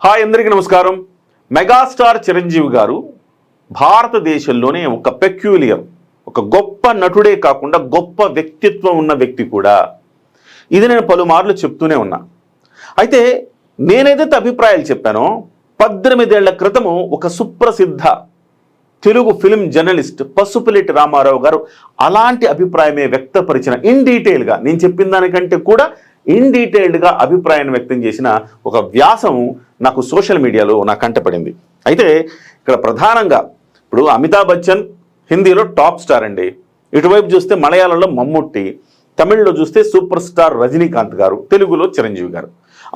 Hi అందరికీ నమస్కారం. Megastar Chiranjeevi గారు భారతదేశంలోనే ఒక పెక్యూలియర్, ఒక గొప్ప నటుడే కాకుండా గొప్ప వ్యక్తిత్వం ఉన్న వ్యక్తి కూడా. ఇది నేను పలుమార్లు చెప్తూనే ఉన్నా. అయితే నేనేదైతే అభిప్రాయాలు చెప్పానో 18 ఏళ్ల క్రితము ఒక సుప్రసిద్ధ తెలుగు ఫిల్మ్ జర్నలిస్ట్ పసుపులేటి రామారావు గారు అలాంటి అభిప్రాయమే వ్యక్తపరిచిన ఇన్ డీటెయిల్గా, నేను చెప్పిన దానికంటే కూడా ఇన్ డీటెయిల్డ్గా అభిప్రాయాన్ని వ్యక్తం చేసిన ఒక వ్యాసం నాకు సోషల్ మీడియాలో నాకు కంటపడింది. అయితే ఇక్కడ ప్రధానంగా ఇప్పుడు అమితాబ్ బచ్చన్ హిందీలో టాప్ స్టార్ అండి, ఇటువైపు చూస్తే మలయాళంలో మమ్ముట్టి, తమిళ్లో చూస్తే సూపర్ స్టార్ రజనీకాంత్ గారు, తెలుగులో చిరంజీవి గారు.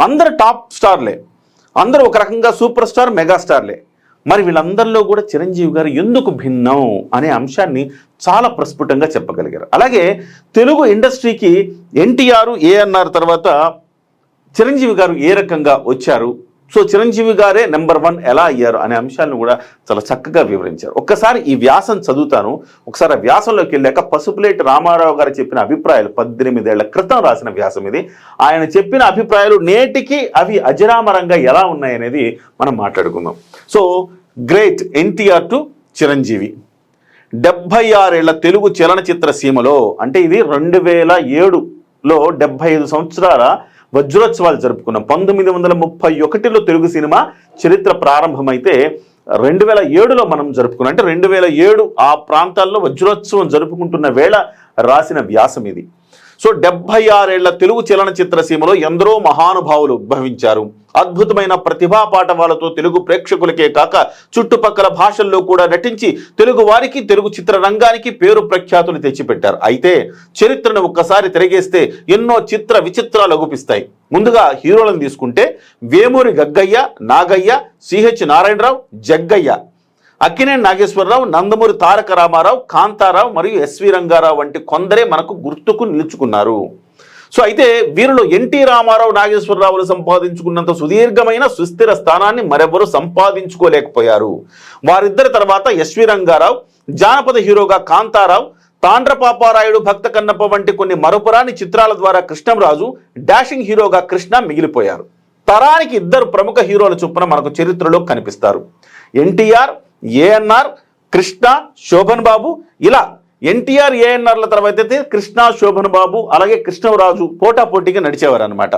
అందరు టాప్ స్టార్లే, అందరూ ఒక రకంగా సూపర్ స్టార్, మెగాస్టార్లే. మరి వీళ్ళందరిలో కూడా చిరంజీవి గారు ఎందుకు భిన్నం అనే అంశాన్ని చాలా ప్రస్ఫుటంగా చెప్పగలిగారు. అలాగే తెలుగు ఇండస్ట్రీకి ఎన్టీఆర్, ఏఎన్ఆర్ తర్వాత చిరంజీవి గారు ఏ రకంగా వచ్చారు, సో చిరంజీవి గారే నెంబర్ 1 ఎలా అయ్యారు అనే అంశాలను కూడా చాలా చక్కగా వివరించారు. ఒక్కసారి ఈ వ్యాసం చదువుతాను. ఒకసారి ఆ వ్యాసంలోకి వెళ్ళాక పసుపులేటి రామారావు గారు చెప్పిన అభిప్రాయాలు 18 ఏళ్ల క్రితం రాసిన వ్యాసం ఇది. ఆయన చెప్పిన అభిప్రాయాలు నేటికి అవి అజరామరంగా ఎలా ఉన్నాయనేది మనం మాట్లాడుకుందాం. So great NTR to Chiranjeevi. 76 ఏళ్ల తెలుగు చలనచిత్ర సీమలో, అంటే ఇది 2007లో 75 సంవత్సరాల వజ్రోత్సవాలు జరుపుకున్నాం. 1931లో తెలుగు సినిమా చరిత్ర ప్రారంభమైతే 2007లో మనం జరుపుకున్నాం. అంటే 2007 ఆ ప్రాంతాల్లో వజ్రోత్సవం జరుపుకుంటున్న వేళ రాసిన వ్యాసం ఇది. సో 76 ఏళ్ల తెలుగు చలనచిత్ర సీమలో ఎందరో మహానుభావులు ఉద్భవించారు. అద్భుతమైన ప్రతిభా పాఠవాలతో తెలుగు ప్రేక్షకులకే కాక చుట్టుపక్కల భాషల్లో కూడా నటించి తెలుగు వారికి, తెలుగు చిత్రరంగానికి పేరు ప్రఖ్యాతులు తెచ్చిపెట్టారు. అయితే చరిత్రను ఒక్కసారి తిరిగేస్తే ఎన్నో చిత్ర విచిత్రాలు అగుపిస్తాయి. ముందుగా హీరోలను తీసుకుంటే వేమూరి గగ్గయ్య, నాగయ్య, సిహెచ్ నారాయణరావు, జగ్గయ్య, అక్కినేని నాగేశ్వరరావు, నందమూరి తారక రామారావు, కాంతారావు మరియు ఎస్వి రంగారావు వంటి కొందరే మనకు గుర్తుకు నిలుచుకున్నారు. సో అయితే వీరిలో ఎన్టీ రామారావు, నాగేశ్వరరావులు సంపాదించుకున్నంత సుదీర్ఘమైన సుస్థిర స్థానాన్ని మరెవరూ సంపాదించుకోలేకపోయారు. వారిద్దరి తర్వాత ఎస్వి రంగారావు, జానపద హీరోగా కాంతారావు, తాండ్రపాపారాయుడు, భక్త కన్నప్ప వంటి కొన్ని మరపురాని చిత్రాల ద్వారా కృష్ణంరాజు, డాషింగ్ హీరోగా కృష్ణ మిగిలిపోయారు. తరానికి 2 ప్రముఖ హీరోల చొప్పున మనకు చరిత్రలో కనిపిస్తారు. ఎన్టీఆర్, ఏఎన్ఆర్, కృష్ణ, శోభన్ బాబు. ఇలా ఎన్టీఆర్, ఏఎన్ఆర్ల తర్వాత అయితే కృష్ణ, శోభన్ బాబు అలాగే కృష్ణరాజు పోటాపోటీగా నడిచేవారు అనమాట.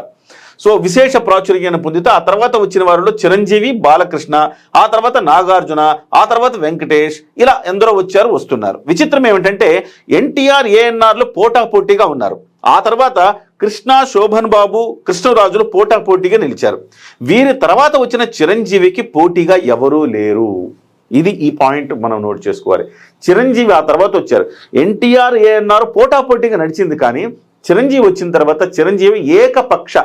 సో విశేష ప్రాచుర్యాన్ని పొందితే ఆ తర్వాత వచ్చిన వారిలో చిరంజీవి, బాలకృష్ణ, ఆ తర్వాత నాగార్జున, ఆ తర్వాత వెంకటేష్, ఇలా ఎందరో వస్తున్నారు. విచిత్రం ఏమిటంటే ఎన్టీఆర్, ఏఎన్ఆర్లు పోటాపోటీగా ఉన్నారు. ఆ తర్వాత కృష్ణ, శోభన్ బాబు, కృష్ణరాజులు పోటాపోటీగా నిలిచారు. వీరి తర్వాత వచ్చిన చిరంజీవికి పోటీగా ఎవరూ లేరు. ఇది ఈ పాయింట్ మనం నోట్ చేసుకోవాలి. చిరంజీవి ఆ తర్వాత వచ్చారు. ఎన్టీఆర్, ఏఎన్ఆర్ పోటాపోటీగా నడిచింది, కానీ చిరంజీవి వచ్చిన తర్వాత చిరంజీవి ఏకపక్ష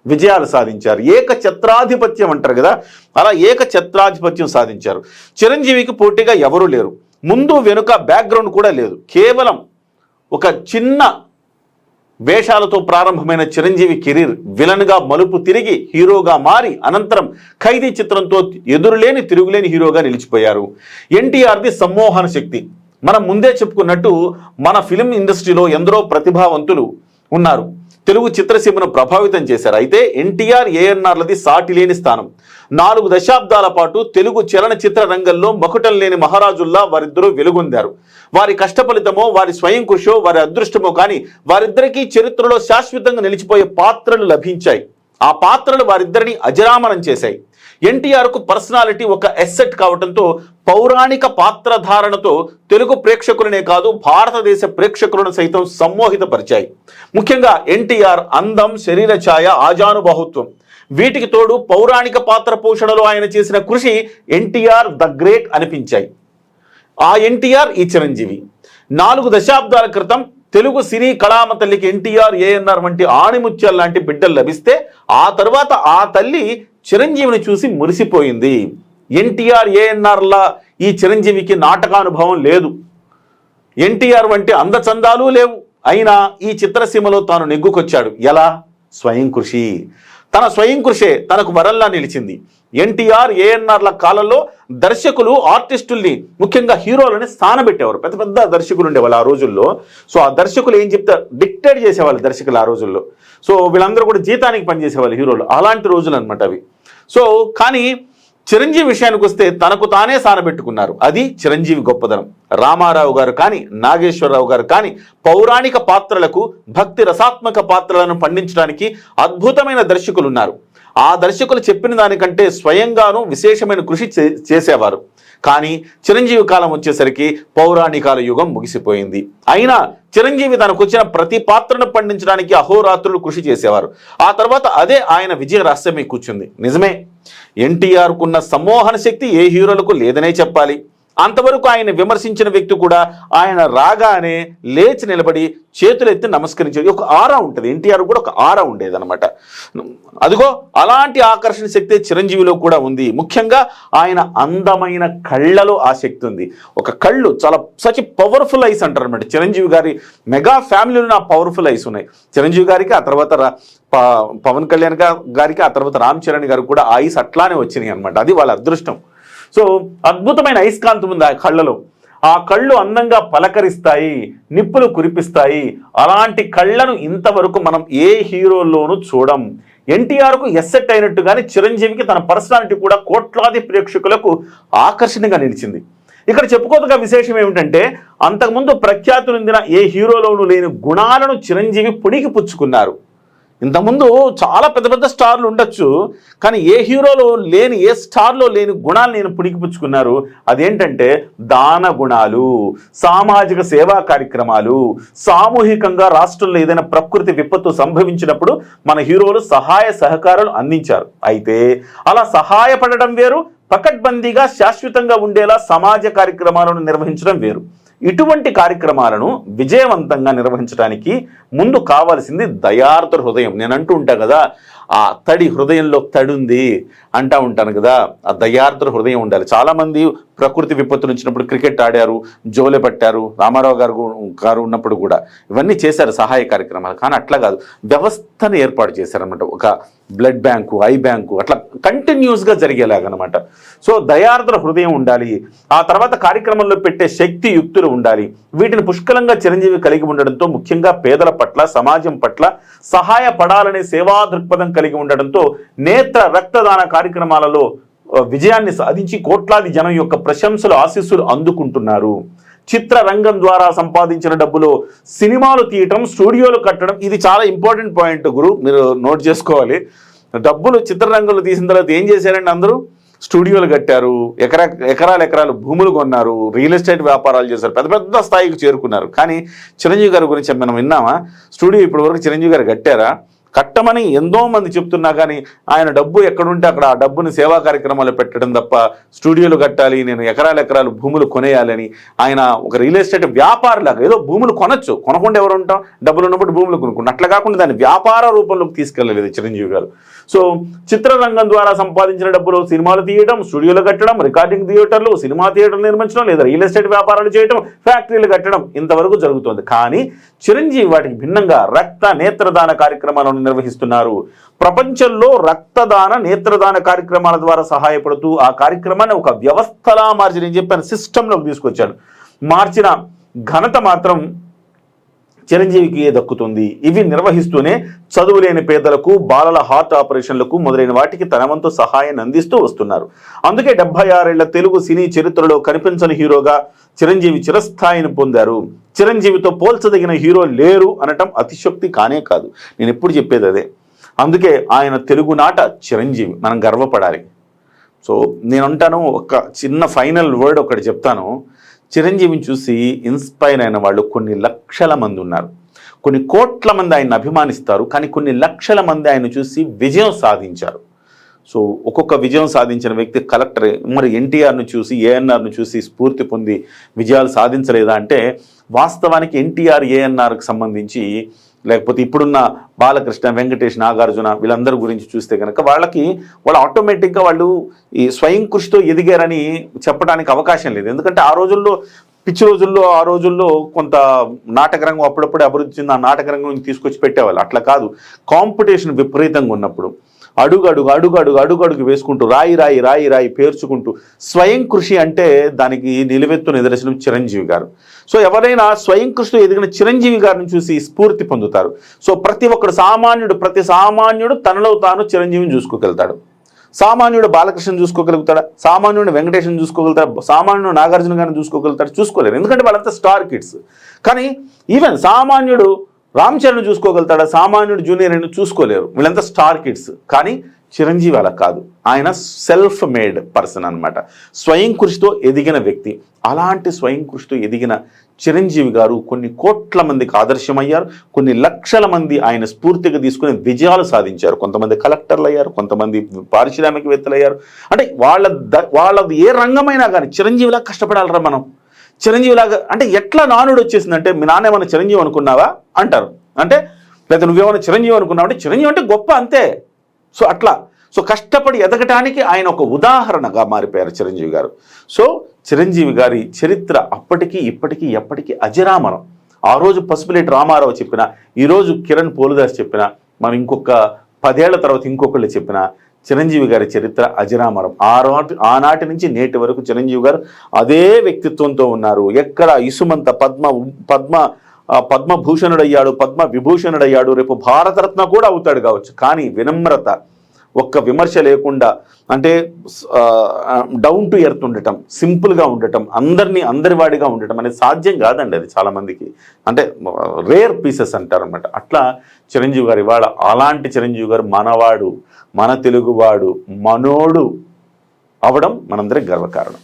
విజయాలు సాధించారు. ఏకఛత్రాధిపత్యం అంటారు కదా, అలా ఏకఛత్రాధిపత్యం సాధించారు. చిరంజీవికి పోటీగా ఎవరూ లేరు. ముందు వెనుక బ్యాక్గ్రౌండ్ కూడా లేదు. కేవలం ఒక చిన్న వేషాలతో ప్రారంభమైన చిరంజీవి కెరీర్ విలన్గా మలుపు తిరిగి హీరోగా మారి అనంతరం ఖైదీ చిత్రంతో ఎదురులేని తిరుగులేని హీరోగా నిలిచిపోయారు. ఎన్టీఆర్ది సమ్మోహన శక్తి. మనం ముందే చెప్పుకున్నట్టు మన ఫిలిం ఇండస్ట్రీలో ఎందరో ప్రతిభావంతులు ఉన్నారు, తెలుగు చిత్రసీమను ప్రభావితం చేశారు. అయితే ఎన్టీఆర్, ఏఎన్ఆర్లది సాటి లేని స్థానం. 4 దశాబ్దాల పాటు తెలుగు చలనచిత్ర రంగంలో మకుటం లేని మహారాజుల్లా వారిద్దరూ వెలుగొందారు. వారి కష్టఫలితమో, వారి స్వయం కృషో, వారి అదృష్టమో కానీ వారిద్దరికీ చరిత్రలో శాశ్వతంగా నిలిచిపోయే పాత్రలు లభించాయి. ఆ పాత్రలు వారిద్దరిని అజరామరం చేశాయి. ఎన్టీఆర్కు పర్సనాలిటీ ఒక ఎస్సెట్ కావడంతో పౌరాణిక పాత్రధారణతో తెలుగు ప్రేక్షకులనే కాదు భారతదేశ ప్రేక్షకులను సైతం సమ్మోహితపరిచాయి. ముఖ్యంగా ఎన్టీఆర్ అందం, శరీర ఛాయ, ఆజానుబాహుత్వం, వీటికి తోడు పౌరాణిక పాత్ర పోషణలో ఆయన చేసిన కృషి ఎన్టీఆర్ ద గ్రేట్ అనిపించాయి. ఆ ఎన్టీఆర్, ఈ చిరంజీవి 4 దశాబ్దాల క్రితం తెలుగు సినీ కళామ తల్లికి ఎన్టీఆర్, ఏఎన్ఆర్ వంటి ఆణిముత్యాల లాంటి బిడ్డలు లభిస్తే ఆ తర్వాత ఆ తల్లి చిరంజీవిని చూసి మురిసిపోయింది. ఎన్టీఆర్, ఏఎన్ఆర్లా ఈ చిరంజీవికి నాటకానుభవం లేదు. ఎన్టీఆర్ వంటి అందచందాలు లేవు. అయినా ఈ చిత్రసీమలో తాను నెగ్గుకొచ్చాడు. ఎలా? స్వయం కృషి. తన స్వయం కృషే తనకు వరల్లా నిలిచింది. ఎన్టీఆర్, ఏఎన్ఆర్ల కాలంలో దర్శకులు ఆర్టిస్టుల్ని, ముఖ్యంగా హీరోలని స్థానబెట్టేవారు. పెద్ద పెద్ద దర్శకులు ఉండేవాళ్ళు ఆ రోజుల్లో. సో ఆ దర్శకులు ఏం చెప్తారు డిక్టేట్ చేసేవాళ్ళు దర్శకులు ఆ రోజుల్లో. సో వీళ్ళందరూ కూడా జీతానికి పనిచేసేవాళ్ళు హీరోలు. అలాంటి రోజులు అనమాట అవి. సో కానీ చిరంజీవి విషయానికి వస్తే తనకు తానే సానబెట్టుకున్నారు. అది చిరంజీవి గొప్పదనం. రామారావు గారు కానీ, నాగేశ్వరరావు గారు కానీ పౌరాణిక పాత్రలకు భక్తి రసాత్మక పాత్రలను పండించడానికి అద్భుతమైన దర్శకులు ఉన్నారు. ఆ దర్శకులు చెప్పిన దానికంటే స్వయంగానూ విశేషమైన కృషి చేసేవారు. కానీ చిరంజీవి కాలం వచ్చేసరికి పౌరాణికాల యుగం ముగిసిపోయింది. అయినా చిరంజీవి తనకు వచ్చిన ప్రతి పాత్రను పండించడానికి అహోరాత్రులు కృషి చేసేవారు. ఆ తర్వాత అదే ఆయన విజయ రహస్యమై కూర్చుంది. నిజమే, ఎన్టీఆర్కున్న సమ్మోహన శక్తి ఏ హీరోలకు లేదనే చెప్పాలి. అంతవరకు ఆయన విమర్శించిన వ్యక్తి కూడా ఆయన రాగానే లేచి నిలబడి చేతులెత్తి నమస్కరించేది. ఒక ఆరా ఉంటుంది. ఎన్టీఆర్ కూడా ఒక ఆరా ఉండేదన్నమాట. అదిగో అలాంటి ఆకర్షణ శక్తి చిరంజీవిలో కూడా ఉంది. ముఖ్యంగా ఆయన అందమైన కళ్ళలో ఆ శక్తి ఉంది. ఒక కళ్ళు చాలా సచ్ పవర్ఫుల్ ఐస్ అంటారు అనమాట. చిరంజీవి గారి మెగా ఫ్యామిలీలో ఆ పవర్ఫుల్ ఐస్ ఉన్నాయి. చిరంజీవి గారికి, ఆ తర్వాత పవన్ కళ్యాణ్ గారికి, ఆ తర్వాత రామ్ చరణ్ గారికి కూడా ఐస్ అట్లానే వచ్చినాయి అనమాట. అది వాళ్ళ అదృష్టం. సో అద్భుతమైన అయస్కాంతం ఉంది ఆ కళ్ళలో. ఆ కళ్ళు అందంగా పలకరిస్తాయి, నిప్పులు కురిపిస్తాయి. అలాంటి కళ్ళను ఇంతవరకు మనం ఏ హీరోల్లోనూ చూడం. ఎన్టీఆర్కు ఎస్సెట్ అయినట్టుగానే చిరంజీవికి తన పర్సనాలిటీ కూడా కోట్లాది ప్రేక్షకులకు ఆకర్షణగా నిలిచింది. ఇక్కడ చెప్పుకోదగ్గ విశేషం ఏమిటంటే, అంతకుముందు ప్రఖ్యాతి నొందిన ఏ హీరోలోనూ లేని గుణాలను చిరంజీవి పుణికి పుచ్చుకున్నారు. ఇంతకుముందు చాలా పెద్ద పెద్ద స్టార్లు ఉండొచ్చు, కానీ ఏ హీరోలో లేని, ఏ స్టార్లో లేని గుణాలు నేను పుణికిపుచ్చుకున్నారు. అదేంటంటే దాన గుణాలు, సామాజిక సేవా కార్యక్రమాలు. సామూహికంగా రాష్ట్రంలో ఏదైనా ప్రకృతి విపత్తు సంభవించినప్పుడు మన హీరోలు సహాయ సహకారాలు అందించారు. అయితే అలా సహాయపడడం వేరు, పకడ్బందీగా శాశ్వతంగా ఉండేలా సమాజ కార్యక్రమాలను నిర్వహించడం వేరు. ఇటువంటి కార్యక్రమాలను విజయవంతంగా నిర్వహించడానికి ముందు కావాల్సింది దయార్ద్ర హృదయం. నేను అంటూ ఉంటా కదా, ఆ తడి హృదయంలో తడి ఉంది అంటూ ఉంటాను కదా, ఆ దయార్ద్ర హృదయం ఉండాలి. చాలామంది ప్రకృతి విపత్తులు వచ్చినప్పుడు క్రికెట్ ఆడారు, జోలె పట్టారు. రామారావు గారు ఉన్నప్పుడు కూడా ఇవన్నీ చేశారు సహాయ కార్యక్రమాలు. కానీ అట్లా కాదు, వ్యవస్థను ఏర్పాటు చేశారనమాట. ఒక బ్లడ్ బ్యాంకు, ఐ బ్యాంకు, అట్లా కంటిన్యూస్గా జరిగేలాగనమాట. సో దయార్ద్ర హృదయం ఉండాలి. ఆ తర్వాత కార్యక్రమంలో పెట్టే శక్తి యుక్తులు ఉండాలి. వీటిని పుష్కలంగా చిరంజీవి కలిగి ఉండడంతో, ముఖ్యంగా పేదల పట్ల, సమాజం పట్ల సహాయపడాలనే సేవా దృక్పథం కలిగి ఉండడంతో నేత్ర రక్తదాన కార్యక్రమాలలో విజయాన్ని సాధించి కోట్లాది జనం యొక్క ప్రశంసలు, ఆశీస్సులు అందుకుంటున్నారు. చిత్రరంగం ద్వారా సంపాదించిన డబ్బులో సినిమాలు తీయటం, స్టూడియోలు కట్టడం, ఇది చాలా ఇంపార్టెంట్ పాయింట్ గురు, మీరు నోట్ చేసుకోవాలి. డబ్బులు చిత్రరంగంలో తీసిన తర్వాత ఏం చేశారండి? అందరూ స్టూడియోలు కట్టారు, ఎకరాలు భూములు కొన్నారు, రియల్ ఎస్టేట్ వ్యాపారాలు చేశారు, పెద్ద పెద్ద స్థాయికి చేరుకున్నారు. కానీ చిరంజీవి గారి గురించి మనం విన్నామా? స్టూడియో ఇప్పటివరకు చిరంజీవి గారు కట్టారా? కట్టమని ఎంతో మంది చెప్తున్నా కానీ ఆయన డబ్బు ఎక్కడుంటే అక్కడ ఆ డబ్బుని సేవా కార్యక్రమాలు పెట్టడం తప్ప, స్టూడియోలు కట్టాలి, నేను ఎకరాలు భూములు కొనేయాలని ఆయన ఒక రియల్ ఎస్టేట్ వ్యాపారులాగా ఏదో భూములు కొనొచ్చు, కొనకుండా ఎవరు ఉంటాం? డబ్బులు ఉన్నప్పుడు భూములు కొనుక్కుంటాం. అట్లా కాకుండా దాన్ని వ్యాపార రూపంలోకి తీసుకెళ్ళలేదు చిరంజీవి గారు. సో చిత్రరంగం ద్వారా సంపాదించిన డబ్బులు సినిమాలు తీయడం, స్టూడియోలు కట్టడం, రికార్డింగ్ థియేటర్లు, సినిమా థియేటర్లు నిర్మించడం, లేదా రియల్ ఎస్టేట్ వ్యాపారాలు చేయడం, ఫ్యాక్టరీలు కట్టడం, ఇంతవరకు జరుగుతుంది. కానీ చిరంజీవి వాటికి భిన్నంగా రక్త నేత్రదాన కార్యక్రమాలను నిర్వహిస్తున్నారు. ప్రపంచంలో రక్తదాన, నేత్రదాన కార్యక్రమాల ద్వారా సహాయపడుతూ ఆ కార్యక్రమాన్ని ఒక వ్యవస్థలా మార్చి, నేను చెప్పాను, సిస్టంలోకి తీసుకొచ్చాడు. మార్చిన ఘనత మాత్రం చిరంజీవికి దక్కుతుంది. ఇవి నిర్వహిస్తూనే చదువులేని పేదలకు, బాలల హార్ట్ ఆపరేషన్లకు మొదలైన వాటికి తన వంతు సహాయాన్ని అందిస్తూ వస్తున్నారు. అందుకే 76 ఏళ్ల తెలుగు సినీ చరిత్రలో కనిపించని హీరోగా చిరంజీవి చిరస్థాయిని పొందారు. చిరంజీవితో పోల్చదగిన హీరో లేరు అనటం అతిశక్తి కానే కాదు. నేను ఎప్పుడు చెప్పేది అదే. అందుకే ఆయన తెలుగునాట చిరంజీవి, మనం గర్వపడాలి. సో నేను అంటాను, ఒక చిన్న ఫైనల్ వర్డ్ ఒకటి చెప్తాను. చిరంజీవిని చూసి ఇన్స్పైర్ అయిన వాళ్ళు కొన్ని లక్షల మంది ఉన్నారు. కొన్ని కోట్ల మంది ఆయన అభిమానిస్తారు, కానీ కొన్ని లక్షల మంది ఆయన చూసి విజయం సాధించారు. సో ఒక్కొక్క విజయం సాధించిన వ్యక్తి కలెక్టర్. మరి ఎన్టీఆర్ను చూసి, ఏఎన్ఆర్ను చూసి స్ఫూర్తి పొంది విజయాలు సాధించలేదా అంటే, వాస్తవానికి ఎన్టీఆర్, ఏఎన్ఆర్కి సంబంధించి, లేకపోతే ఇప్పుడున్న బాలకృష్ణ, వెంకటేష్, నాగార్జున వీళ్ళందరి గురించి చూస్తే కనుక వాళ్ళు ఆటోమేటిక్గా వాళ్ళు ఈ స్వయం కృషితో ఎదిగారని చెప్పడానికి అవకాశం లేదు. ఎందుకంటే ఆ రోజుల్లో, పిచ్చి రోజుల్లో, ఆ రోజుల్లో కొంత నాటకరంగం అప్పుడప్పుడే అభివృద్ధి చెంది ఆ నాటకరంగం తీసుకొచ్చి పెట్టేవాళ్ళు. అట్లా కాదు, కాంపిటీషన్ విపరీతంగా ఉన్నప్పుడు అడుగు వేసుకుంటూ రాయి పేర్చుకుంటూ స్వయం కృషి అంటే దానికి నిలువెత్తు నిదర్శనం చిరంజీవి గారు. సో ఎవరైనా స్వయం కృషితో ఎదిగిన చిరంజీవి గారిని చూసి స్ఫూర్తి పొందుతారు. సో ప్రతి సామాన్యుడు తనలో తాను చిరంజీవిని చూసుకుకెళ్తాడు. సామాన్యుడు బాలకృష్ణ చూసుకోగలుగుతాడా? సామాన్యుడు వెంకటేశ్వరం చూసుకోగలుగుతాడా? సామాన్యుడు నాగార్జున గారిని చూసుకోగలుగుతాడు? చూసుకోలేరు, ఎందుకంటే వాళ్ళంతా స్టార్ కిడ్స్. కానీ ఈవెన్ సామాన్యుడు రామ్ చరణ్ చూసుకోగలుగుతాడా? సామాన్యుడు జూనియర్ అని చూసుకోలేరు, వీళ్ళంతా స్టార్ కిడ్స్. కానీ చిరంజీవి అలా కాదు, ఆయన సెల్ఫ్ మేడ్ పర్సన్ అన్నమాట, స్వయం కృషితో ఎదిగిన వ్యక్తి. అలాంటి స్వయం కృషితో ఎదిగిన చిరంజీవి గారు కొన్ని కోట్ల మందికి ఆదర్శమయ్యారు, కొన్ని లక్షల మంది ఆయన స్ఫూర్తిగా తీసుకుని విజయాలు సాధించారు. కొంతమంది కలెక్టర్లు అయ్యారు, కొంతమంది పారిశ్రామికవేత్తలు అయ్యారు. అంటే వాళ్ళది ఏ రంగమైనా కానీ చిరంజీవిలా కష్టపడాలరా మనం, చిరంజీవిలాగా. అంటే ఎట్లా నానుడు వచ్చేసిందంటే, మీ నాన్న ఏమన్నా చిరంజీవి అనుకున్నావా అంటారు, అంటే లేదా నువ్వేమైనా చిరంజీవి అనుకున్నావు అంటే చిరంజీవి అంటే గొప్ప అంతే. సో అట్లా కష్టపడి ఎదగటానికి ఆయన ఒక ఉదాహరణగా మారిపోయారు చిరంజీవి గారు. సో చిరంజీవి గారి చరిత్ర అప్పటికీ ఇప్పటికీ ఎప్పటికీ అజరామరం. ఆ రోజు పసుపులేటి రామారావు చెప్పిన, ఈరోజు కిరణ్ పోలుదాస్ చెప్పిన, మనం ఇంకొక 10 ఏళ్ల తర్వాత ఇంకొకళ్ళు చెప్పిన, చిరంజీవి గారి చరిత్ర అజరామరం. ఆనాటి నుంచి నేటి వరకు చిరంజీవి గారు అదే వ్యక్తిత్వంతో ఉన్నారు. ఎక్కడ ఇసుమంత పద్మభూషణుడయ్యాడు, పద్మ విభూషణుడయ్యాడు, రేపు భారతరత్న కూడా అవుతాడు కావచ్చు. కానీ వినమ్రత, ఒక్క విమర్శ లేకుండా, అంటే డౌన్ టు ఎర్త్ ఉండటం, సింపుల్గా ఉండటం, అందరివాడిగా ఉండటం అనేది సాధ్యం కాదండి. అది చాలామందికి అంటే రేర్ పీసెస్ అంటారు అనమాట. అట్లా చిరంజీవి గారు ఇవాళ అలాంటి చిరంజీవి గారు మనవాడు, మన తెలుగువాడు, మనోడు అవడం మనందరికి గర్వకారణం.